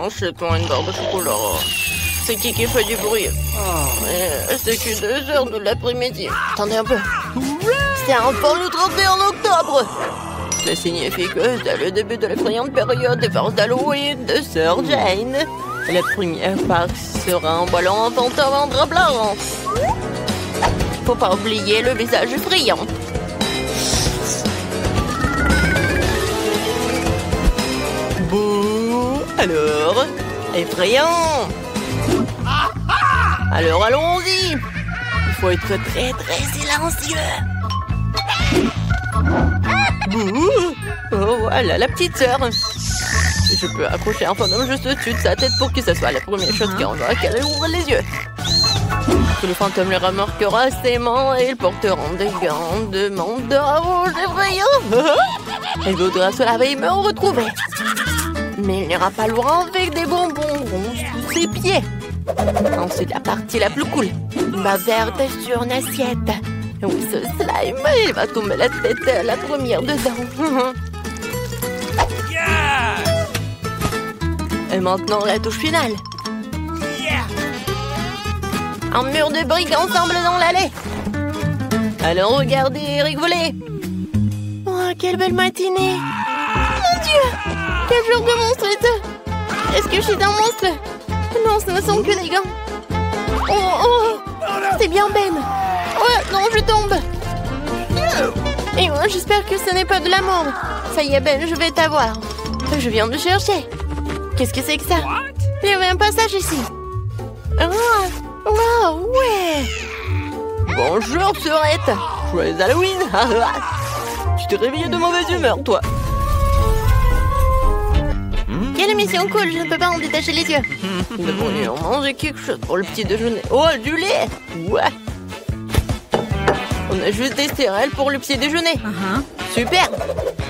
Achète-moi une barre de chocolat. C'est qui fait du bruit? C'est que 2 heures de l'après-midi. Attendez un peu. C'est enfin le 31 octobre. Cela signifie que c'est le début de l'effrayante période des farces d'Halloween de Sœur Jane. La première farce sera en ballon enfantin en drap blanc. Faut pas oublier le visage effrayant. Bouh! Alors, effrayant! Alors allons-y! Il faut être très très silencieux! Bouh! Oh voilà la petite sœur! Je peux accrocher un fantôme juste au-dessus de sa tête pour que ce soit la première chose qui en va qu'elle ouvre les yeux. Que le fantôme le remarquera aisément et ils porteront des gants de mandat rouge effrayant. Elle voudra se laver et me retrouver. Mais il n'ira pas loin avec des bonbons ronds sous ses pieds. Ensuite, la partie la plus cool. Ma verte sur une assiette. Oui, ce slime, il va tomber la tête la première dedans. Et maintenant, la touche finale. Un mur de briques ensemble dans l'allée. Allons regarder et rigoler. Oh, quelle belle matinée. Mon Dieu, quel genre de monstre est-ce? Est-ce que je suis un monstre? Non, ce ne sont que des gants. Oh, c'est bien Ben. Oh, non, je tombe. Et moi, j'espère que ce n'est pas de la mort. Ça y est, Ben, je vais t'avoir. Je viens de chercher. Qu'est-ce que c'est que ça? Il y avait un passage ici. Oh, ouais. Bonjour, Sœurette. Joyeux Halloween. Tu t'es réveillée de mauvaise humeur, toi. Quelle émission cool, je ne peux pas en détacher les yeux. Nous devrions manger quelque chose pour le petit déjeuner. Oh, du lait. Ouais. On a juste des céréales pour le petit déjeuner. Super.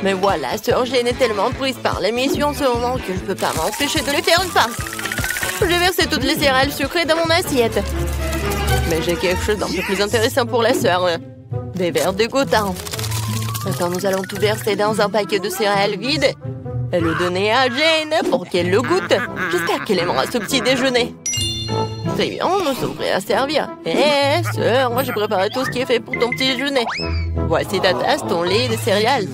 Mais voilà, Sœur Jane est tellement prise par l'émission en ce moment que je ne peux pas m'empêcher de lui faire une farce. J'ai versé toutes les céréales sucrées dans mon assiette. Mais j'ai quelque chose d'un peu plus intéressant pour la sœur. Des verres dégoûtants. Maintenant, nous allons tout verser dans un paquet de céréales vides et le donner à Jane pour qu'elle le goûte. J'espère qu'elle aimera ce petit déjeuner. Très bien, nous sommes prêts à servir. Sœur, moi j'ai préparé tout ce qui est fait pour ton petit déjeuner. Voici ta tasse, ton lait et des céréales.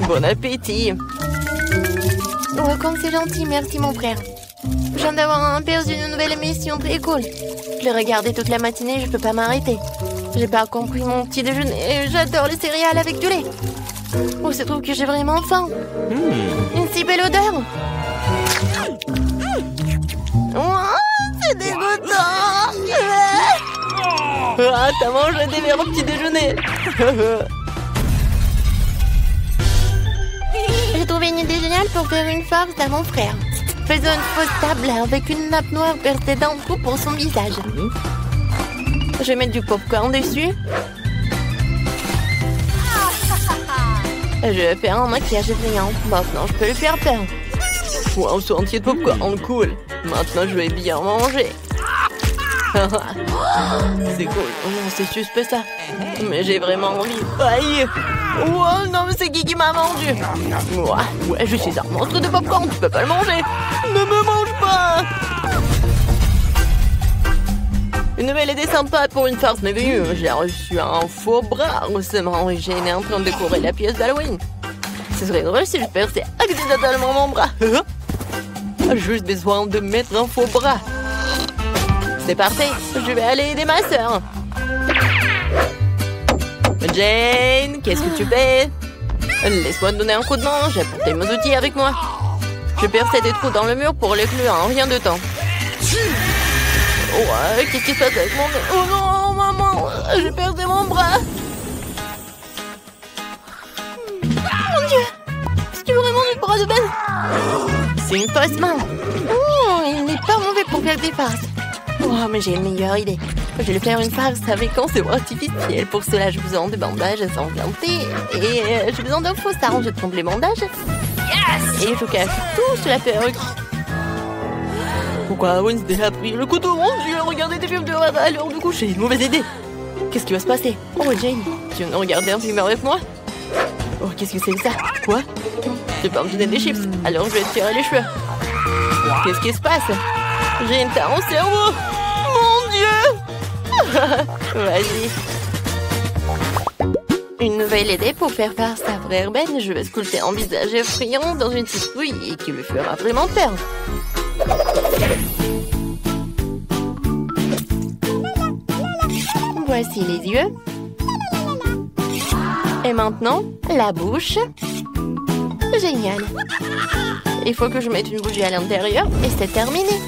Bon appétit. Oh, comme c'est gentil, merci mon frère. Je viens d'avoir un aperçu d'une nouvelle émission très cool. Je l'ai regardé toute la matinée, je peux pas m'arrêter. J'ai pas compris mon petit déjeuner. J'adore les céréales avec du lait. Oh, se trouve que j'ai vraiment faim. Une si belle odeur. Oh, c'est dégoûtant. Ah, t'as mangé des verres au petit déjeuner. J'ai trouvé une idée géniale pour faire une farce à mon frère. Faisons une fausse table avec une nappe noire percée d'un trou pour son visage. Je vais mettre du popcorn dessus. Je vais faire un maquillage effrayant. Maintenant, je peux lui faire peur. Wow, ce entier de popcorn, cool. Maintenant, je vais bien manger. C'est cool. Oh non, c'est suspect ça. Mais j'ai vraiment envie. Aïe. Oh non, mais c'est qui m'a mordu? Ouais, je suis un monstre de popcorn, tu peux pas le manger. Ne me mange pas. Une nouvelle idée sympa pour une farce merveilleuse. J'ai reçu un faux bras. Récemment, Jane est en train de décorer la pièce d'Halloween. Ce serait drôle si je perçais accidentellement mon bras. J'ai juste besoin de mettre un faux bras. C'est parfait, je vais aller aider ma sœur. Jane, qu'est-ce que tu fais? Laisse-moi te donner un coup de main, j'ai apporté mes outils avec moi. Je perçais des trous dans le mur pour les clous en rien de temps. Ouais, qu'est-ce qui se passe avec mon... Oh non, maman, j'ai perdu mon bras. Mon Dieu, est-ce que vraiment le bras de Ben? C'est une fausse main. Oh, il n'est pas mauvais pour faire des farces. Oh, mais j'ai une meilleure idée. Je vais faire une farce avec un sérum artificiel. Pour cela, j'ai besoin de bandages ensanglantés. Et j'ai besoin d'un faux sarong. Je trompe les bandages. Yes! Et je cache tout sous la perruque. Pourquoi Wednesday a pris le couteau? Mon Dieu, regardez des films de rêve à l'heure de coucher. Mauvaise idée. Qu'est-ce qui va se passer? Oh, Jane, tu viens de regarder un film avec moi? Oh, qu'est-ce que c'est que ça? Quoi? Tu peux me donner des chips, alors je vais te tirer les cheveux. Qu'est-ce qui se passe? J'ai une tache au cerveau. Mon Dieu. Vas-y. Une nouvelle idée pour faire part sa vraie Ben. Je vais sculpter un visage effrayant dans une citrouille et qui lui fera vraiment peur. Voici les yeux. Et maintenant, la bouche. Génial. Il faut que je mette une bougie à l'intérieur et c'est terminé.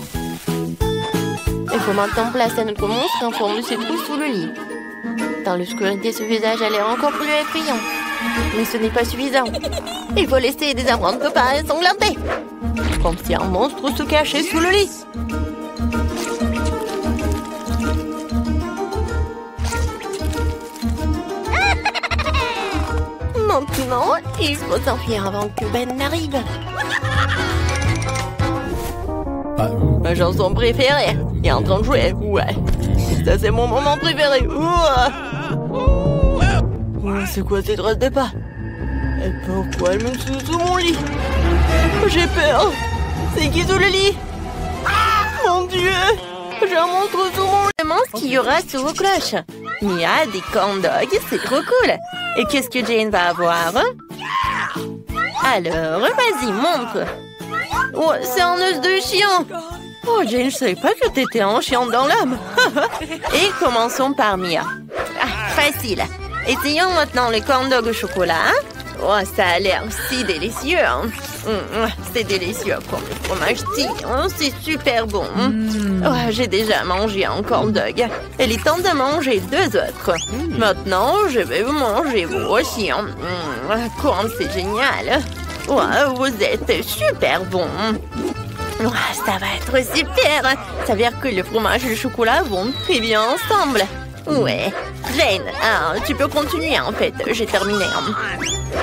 Il faut maintenant placer notre monstre en forme de citrouille sous le lit. Dans l'obscurité, ce visage a l'air encore plus effrayant. Mais ce n'est pas suffisant. Il faut laisser des empreintes de pas ensanglantées. Comme si un monstre se cachait sous le lit. Maintenant, il faut s'enfuir avant que Ben n'arrive. Ma chanson préférée est en train de jouer. Ouais. Ça, c'est mon moment préféré. C'est quoi cette drôle de pas? Et pourquoi elle me suit sous mon lit? J'ai peur. C'est qui sous le lit? Mon Dieu. J'ai un monstre sous mon lit. Demande ce qu'il y aura sous vos cloches. Mia, des corn dogs, c'est trop cool. Et qu'est-ce que Jane va avoir? Alors, vas-y, montre. Oh, c'est un os de chien. Oh, Jane, je savais pas que t'étais un chien dans l'âme. Et commençons par Mia. Ah, facile. Essayons maintenant les corn dogs au chocolat. Oh, ça a l'air si délicieux. C'est délicieux comme le fromage tire. C'est super bon. Oh, j'ai déjà mangé un corn dog. Il est temps de manger 2 autres. Maintenant, je vais vous manger vous aussi. Comme c'est génial. Oh, vous êtes super bon. Oh, ça va être super. Ça veut dire que le fromage et le chocolat vont très bien ensemble. Ouais. Jane, tu peux continuer en fait. J'ai terminé.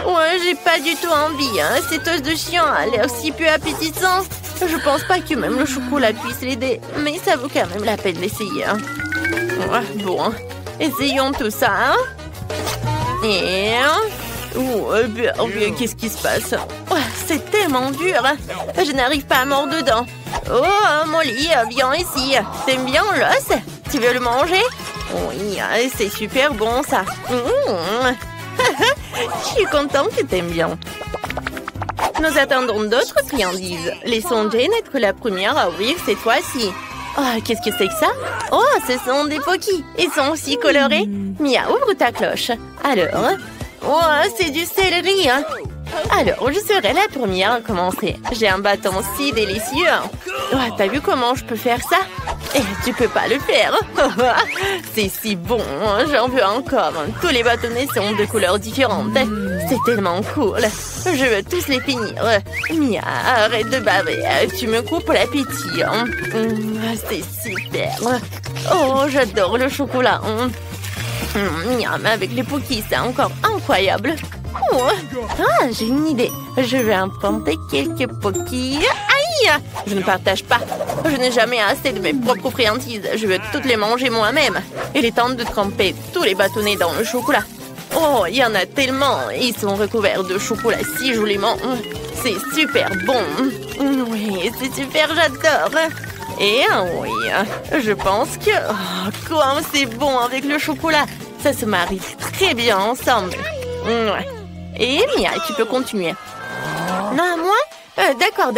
Ouais, j'ai pas du tout envie. Cet os de chien a l'air si peu appétissant. Je pense pas que même le chocolat puisse l'aider. Mais ça vaut quand même la peine d'essayer. Bon, essayons tout ça. Et... qu'est-ce qui se passe? C'est tellement dur. Je n'arrive pas à mordre dedans. Oh, Molly, viens ici. T'aimes bien l'os? Tu veux le manger? Oui, c'est super bon ça. Je suis contente que t'aimes bien. Nous attendons d'autres friandises. Laissons Jane être la première à ouvrir cette fois-ci. Oh, qu'est-ce que c'est que ça? Oh, ce sont des Pocky. Ils sont aussi colorés. Mia, ouvre ta cloche. Alors... Oh, c'est du céleri. Alors, je serai la première à commencer. J'ai un bâton si délicieux. Oh, t'as vu comment je peux faire ça? Et tu peux pas le faire. C'est si bon. J'en veux encore. Tous les bâtonnets sont de couleurs différentes. C'est tellement cool. Je veux tous les finir. Mia, arrête de baver. Tu me coupes l'appétit. C'est super. Oh, j'adore le chocolat. Miam, avec les Pocky, c'est encore incroyable. Oh. Ah, j'ai une idée. Je vais emprunter quelques Pocky. Aïe! Je ne partage pas. Je n'ai jamais assez de mes propres friandises. Je veux toutes les manger moi-même. Il est temps de tremper tous les bâtonnets dans le chocolat. Oh, il y en a tellement. Ils sont recouverts de chocolat si joliment. C'est super bon. Oui, c'est super, j'adore. Et oui, je pense que... Oh, comme c'est bon avec le chocolat. Ça se marie très bien ensemble. Ouais. Et Mia, tu peux continuer. Non, moi? D'accord.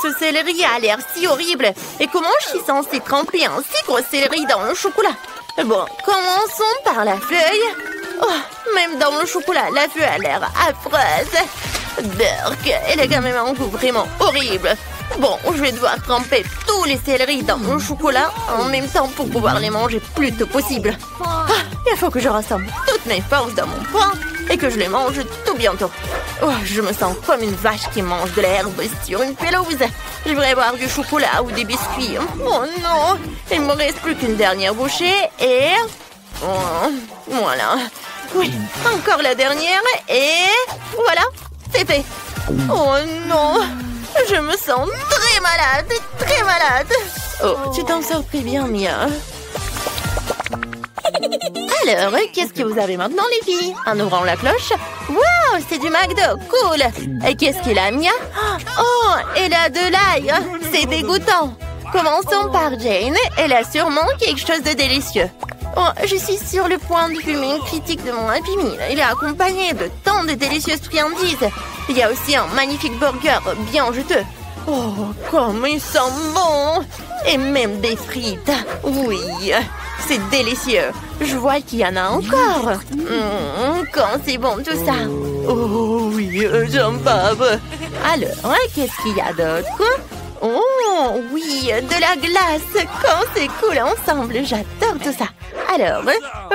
Ce céleri a l'air si horrible. Et comment je suis censée tremper un si gros céleri dans le chocolat? Bon, commençons par la feuille. Oh, même dans le chocolat, la feuille a l'air affreuse. Burk, elle a quand même un goût vraiment horrible. Bon, je vais devoir tremper tous les céleris dans le chocolat en même temps pour pouvoir les manger plus tôt possible. Il faut que je rassemble toutes mes forces dans mon poing et que je les mange tout bientôt. Oh, je me sens comme une vache qui mange de l'herbe sur une pelouse. Je voudrais boire du chocolat ou des biscuits. Oh non, il me reste plus qu'une dernière bouchée et... Oh, voilà. Oui, encore la dernière et... Voilà, c'est fait. Oh non, je me sens très malade, très malade. Oh, tu t'en sors très bien, Mia. Alors, qu'est-ce que vous avez maintenant, les filles? En ouvrant la cloche? Waouh! Oh, c'est du McDo, cool. Et qu'est-ce qu'il a, Mia? Oh, elle a de l'ail. C'est dégoûtant. Commençons par Jane. Elle a sûrement quelque chose de délicieux. Oh, je suis sur le point de fumer une critique de mon Happy Meal. Il est accompagné de tant de délicieuses friandises. Il y a aussi un magnifique burger bien juteux. Oh, comme il sent bon! Et même des frites. Oui, c'est délicieux. Je vois qu'il y en a encore. Quand c'est bon tout ça. Oh oui, j'en bave. Alors, qu'est-ce qu'il y a d'autre? Oh oui, de la glace. Quand c'est cool ensemble, j'adore tout ça. Alors,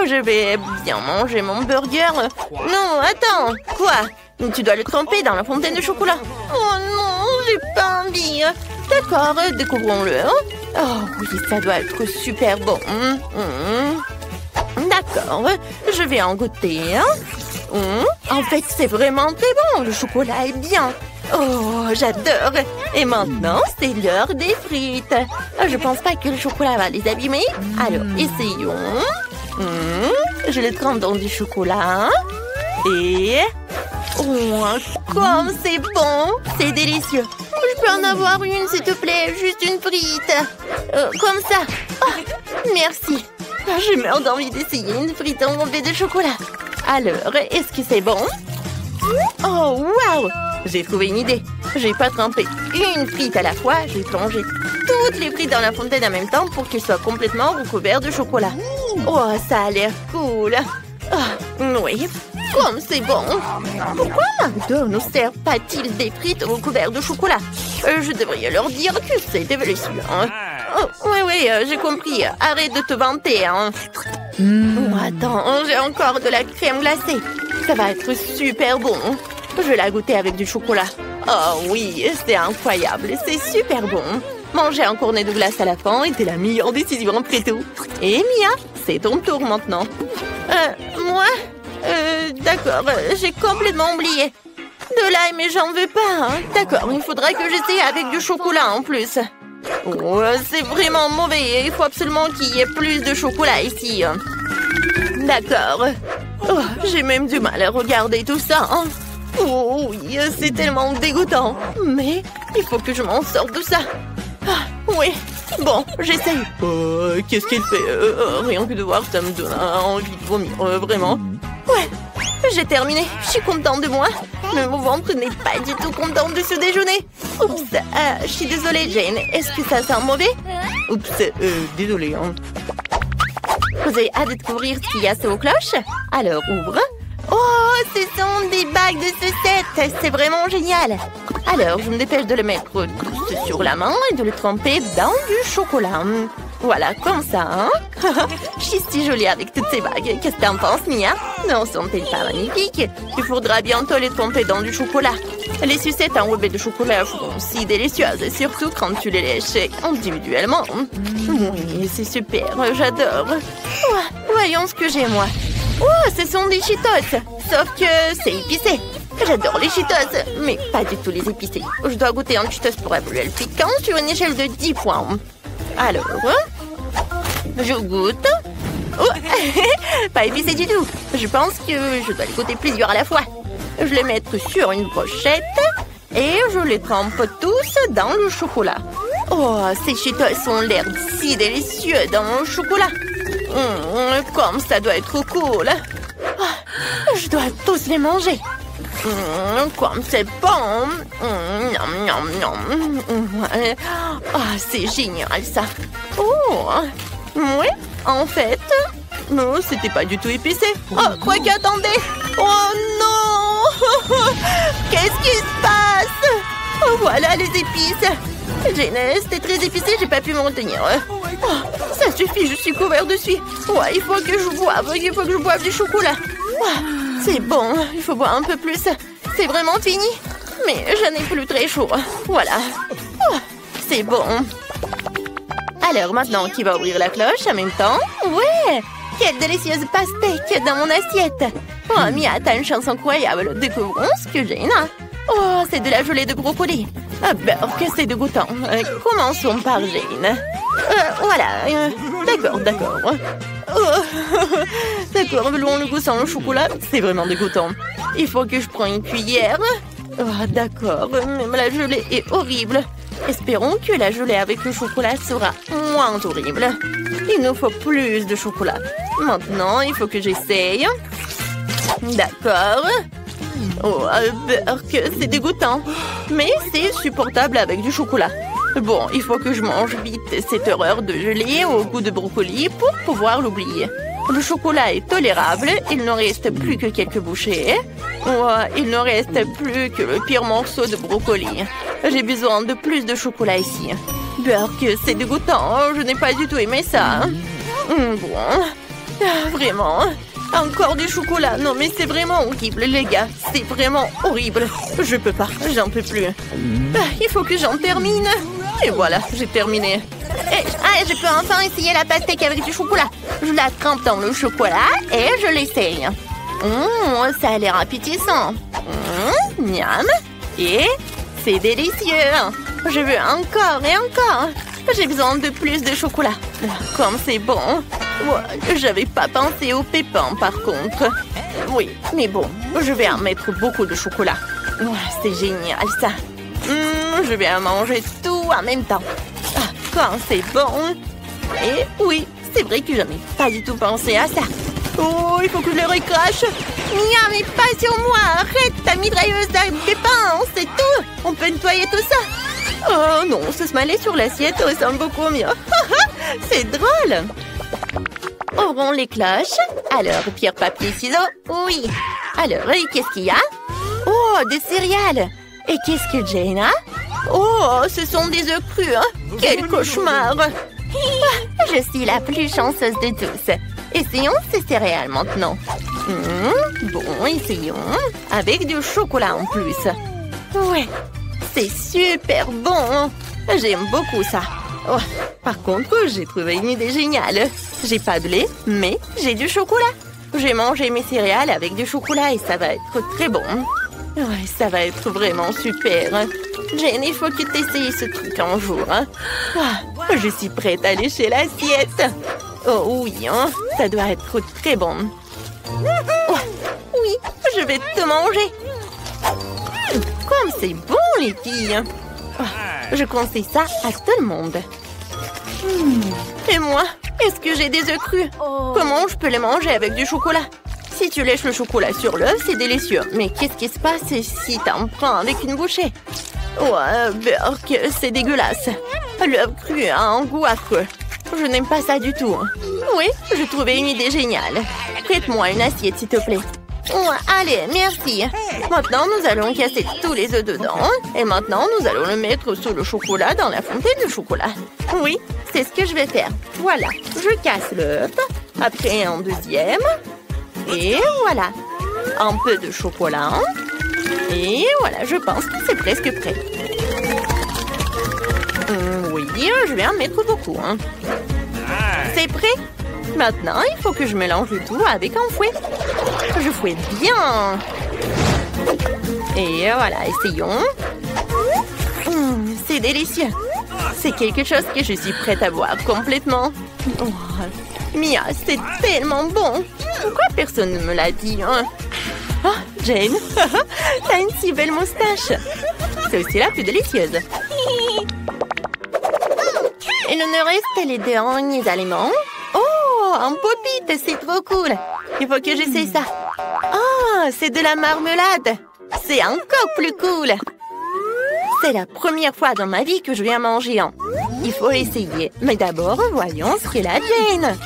je vais bien manger mon burger. Non, attends. Quoi? Tu dois le tremper dans la fontaine de chocolat. Oh non, j'ai pas envie. D'accord, découvrons-le. Oh oui, ça doit être super bon. D'accord, je vais en goûter. En fait, c'est vraiment très bon. Le chocolat est bien. Oh, j'adore. Et maintenant, c'est l'heure des frites. Je pense pas que le chocolat va les abîmer. Alors, essayons. Je le trempe dans du chocolat. Et... oh, comme c'est bon. C'est délicieux. Je peux en avoir une, s'il te plaît. Juste une frite. Comme ça. Oh, merci. Je meurs d'envie d'essayer une frite enrobée de chocolat. Alors, est-ce que c'est bon? Oh, waouh! J'ai trouvé une idée. Je vais pas tremper une frite à la fois. Je vais plonger toutes les frites dans la fontaine en même temps pour qu'elles soient complètement recouvertes de chocolat. Oh, ça a l'air cool. Oh, oui, comme c'est bon. Pourquoi McDo ne sert pas-t-il des frites recouvertes de chocolat? Je devrais leur dire que c'est délicieux. Oh, oui, j'ai compris. Arrête de te vanter. Oh, attends, j'ai encore de la crème glacée. Ça va être super bon. Je vais la goûter avec du chocolat. Oh oui, c'est incroyable. C'est super bon. Manger un cornet de glace à la fin était la meilleure décision après tout. Et Mia, c'est ton tour maintenant. Moi? D'accord, j'ai complètement oublié. De l'ail, mais j'en veux pas. D'accord, il faudra que j'essaie avec du chocolat en plus. Oh, c'est vraiment mauvais. Il faut absolument qu'il y ait plus de chocolat ici. D'accord. Oh, j'ai même du mal à regarder tout ça. Oh oui, c'est tellement dégoûtant. Mais il faut que je m'en sorte de ça. Oui, bon, j'essaye. Qu'est-ce qu'elle fait? Rien que de voir ça me donne envie de vomir, vraiment. Ouais, j'ai terminé. Je suis contente de moi. Mais mon ventre n'est pas du tout content de ce déjeuner. Oups, je suis désolée, Jane. Est-ce que ça sent mauvais? Oups, désolée. Vous avez hâte de découvrir ce qu'il y a sous vos cloches? Alors, ouvre. Oh, ce sont des bagues de sucettes. C'est vraiment génial. Alors, je me dépêche de le mettre sur la main et de le tremper dans du chocolat. Voilà, comme ça, Je suis si jolie avec toutes ces bagues. Qu'est-ce que t'en penses, Mia? Non, sont-elles pas magnifiques? Il faudra bientôt les tremper dans du chocolat. Les sucettes enrobées de chocolat sont si délicieuses, surtout quand tu les lèches individuellement. Oui, c'est super, j'adore. Voyons ce que j'ai, moi. Oh, ce sont des Cheetos. Sauf que c'est épicé. J'adore les Cheetos, mais pas du tout les épicés. Je dois goûter un Cheetos pour évaluer le piquant sur une échelle de 10 points. Alors, je goûte. Oh, pas épicé du tout. Je pense que je dois les goûter plusieurs à la fois. Je les mets sur une brochette et je les trempe tous dans le chocolat. Oh, ces Cheetos ont l'air si délicieux dans le chocolat. Comme ça doit être cool. Je dois tous les manger. Comme c'est bon. C'est génial ça. Oh, oui, en fait, non, c'était pas du tout épicé. Oh, quoi qu'attendez. Oh non. Qu'est-ce qui se passe? Oh, voilà les épices. Jane, c'était très épicé, j'ai pas pu m'en tenir. Oh, ça suffit, je suis couvert de suie. Ouais, il faut que je boive du chocolat. C'est bon, il faut boire un peu plus. C'est vraiment fini. Mais je n'ai plus très chaud. Voilà. C'est bon. Alors maintenant, qui va ouvrir la cloche en même temps? Ouais! Quelle délicieuse pastèque dans mon assiette. Oh, Mia, t'as une chance incroyable. Découvrons ce que j'ai là. Oh, c'est de la gelée de brocoli. Ah, que c'est dégoûtant. Commençons par Jane. Voilà. D'accord. D'accord, loin le goût sans le chocolat, c'est vraiment dégoûtant. Il faut que je prenne une cuillère. D'accord, même la gelée est horrible. Espérons que la gelée avec le chocolat sera moins horrible. Il nous faut plus de chocolat. Maintenant, il faut que j'essaye. D'accord. Que c'est dégoûtant. Mais c'est supportable avec du chocolat. Bon, il faut que je mange vite cette horreur de gelée au goût de brocoli pour pouvoir l'oublier. Le chocolat est tolérable, il ne reste plus que quelques bouchées. Il ne reste plus que le pire morceau de brocoli. J'ai besoin de plus de chocolat ici. Que c'est dégoûtant, je n'ai pas du tout aimé ça. Bon, vraiment. Encore du chocolat. Non, mais c'est vraiment horrible, les gars. C'est vraiment horrible. Je peux pas, j'en peux plus. Il faut que j'en termine. Et voilà, j'ai terminé. Je peux enfin essayer la pastèque avec du chocolat. Je la trempe dans le chocolat et je l'essaye. Ça a l'air appétissant. Miam. Et c'est délicieux. Je veux encore et encore. J'ai besoin de plus de chocolat. Comme c'est bon. J'avais pas pensé aux pépins par contre. Oui, mais bon, je vais en mettre beaucoup de chocolat. C'est génial ça. Je vais en manger tout en même temps. Quand c'est bon. Et oui, c'est vrai que je n'ai pas du tout pensé à ça. Il faut que je le recrache. Mia, mais pas sur moi. Arrête ta mitrailleuse à pépins, c'est tout. On peut nettoyer tout ça. Oh non, se smaller sur l'assiette ressemble beaucoup mieux. C'est drôle. Ouvrons les cloches. Alors, pierre, papier, ciseaux. Oui. Alors, et qu'est-ce qu'il y a? Oh, des céréales. Et qu'est-ce que Jane a? Oh, ce sont des œufs crus. Quel cauchemar. Je suis la plus chanceuse de tous. Essayons ces céréales maintenant. Bon, essayons. Avec du chocolat en plus. Ouais, c'est super bon. J'aime beaucoup ça. Par contre, j'ai trouvé une idée géniale. J'ai pas de lait, mais j'ai du chocolat. J'ai mangé mes céréales avec du chocolat et ça va être très bon. Ça va être vraiment super. Jane, il faut que tu essayes ce truc un jour. Je suis prête à lécher l'assiette. Oui, ça doit être très bon. Oui, je vais te manger. Comme c'est bon, les filles. Je conseille ça à tout le monde. Et moi, est-ce que j'ai des œufs crus? Comment je peux les manger avec du chocolat? Si tu lèches le chocolat sur l'œuf, c'est délicieux. Mais qu'est-ce qui se passe si t'en prends avec une bouchée? C'est dégueulasse. L'œuf cru a un goût affreux. Je n'aime pas ça du tout. Oui, j'ai trouvé une idée géniale. Prête-moi une assiette, s'il te plaît. Allez, merci. Maintenant, nous allons casser tous les œufs dedans. Et maintenant, nous allons le mettre sous le chocolat dans la fontaine de chocolat. Oui, c'est ce que je vais faire. Voilà, je casse l'œuf. Après, un deuxième. Et voilà. Un peu de chocolat. Et voilà, je pense que c'est presque prêt. Oui, je vais en mettre beaucoup. C'est prêt. Maintenant, il faut que je mélange le tout avec un fouet. Je fouette bien. Et voilà, essayons. C'est délicieux. C'est quelque chose que je suis prête à boire complètement. Mia, c'est tellement bon. Pourquoi personne ne me l'a dit? Jane, t'as une si belle moustache. C'est aussi la plus délicieuse. Il nous reste les derniers aliments. Un pop-it, c'est trop cool. Il faut que j'essaie ça. C'est de la marmelade. C'est encore plus cool. C'est la première fois dans ma vie que je viens manger un. Il faut essayer. Mais d'abord, voyons ce qu'elle a, Jane.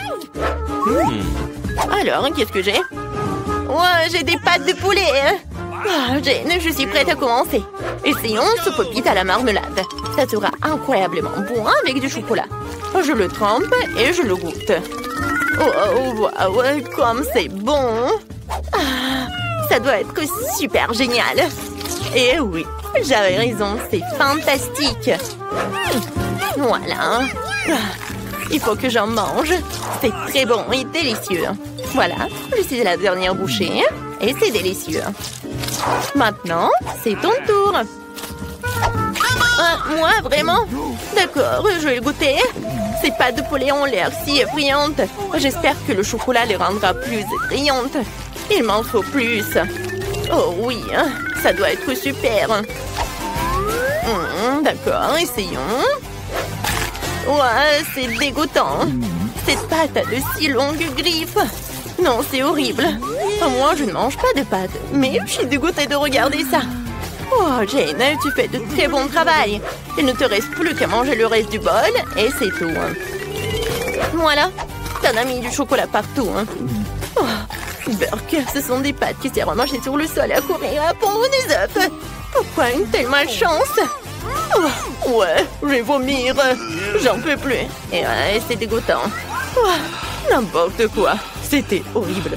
Alors, qu'est-ce que j'ai? J'ai des pâtes de poulet. Jane, je suis prête à commencer. Essayons ce pop-it à la marmelade. Ça sera incroyablement bon avec du chocolat. Je le trempe et je le goûte. Comme c'est bon. Ça doit être super génial. Et oui, j'avais raison, c'est fantastique. Voilà. Il faut que j'en mange. C'est très bon et délicieux. Voilà, je suis à la dernière bouchée. Et c'est délicieux. Maintenant, c'est ton tour. Moi, vraiment? D'accord, je vais le goûter. Ces pâtes de poulet ont l'air si effrayantes. J'espère que le chocolat les rendra plus effrayantes. Il m'en faut plus. Oh oui, ça doit être super. D'accord, essayons. Ouais, c'est dégoûtant. Cette pâte a de si longues griffes. Non, c'est horrible. Moi, je ne mange pas de pâtes, mais je suis dégoûtée de regarder ça. Oh, Jane, tu fais de très bon travail. Il ne te reste plus qu'à manger le reste du bol et c'est tout. Voilà, t'en as mis du chocolat partout. Oh, Burk, ce sont des pâtes qui servent à marcher sur le sol et à courir à pondre des œufs. Pourquoi une telle malchance? Oh, ouais, je vais vomir. J'en peux plus. Et ouais, c'est dégoûtant. Oh, n'importe quoi. C'était horrible.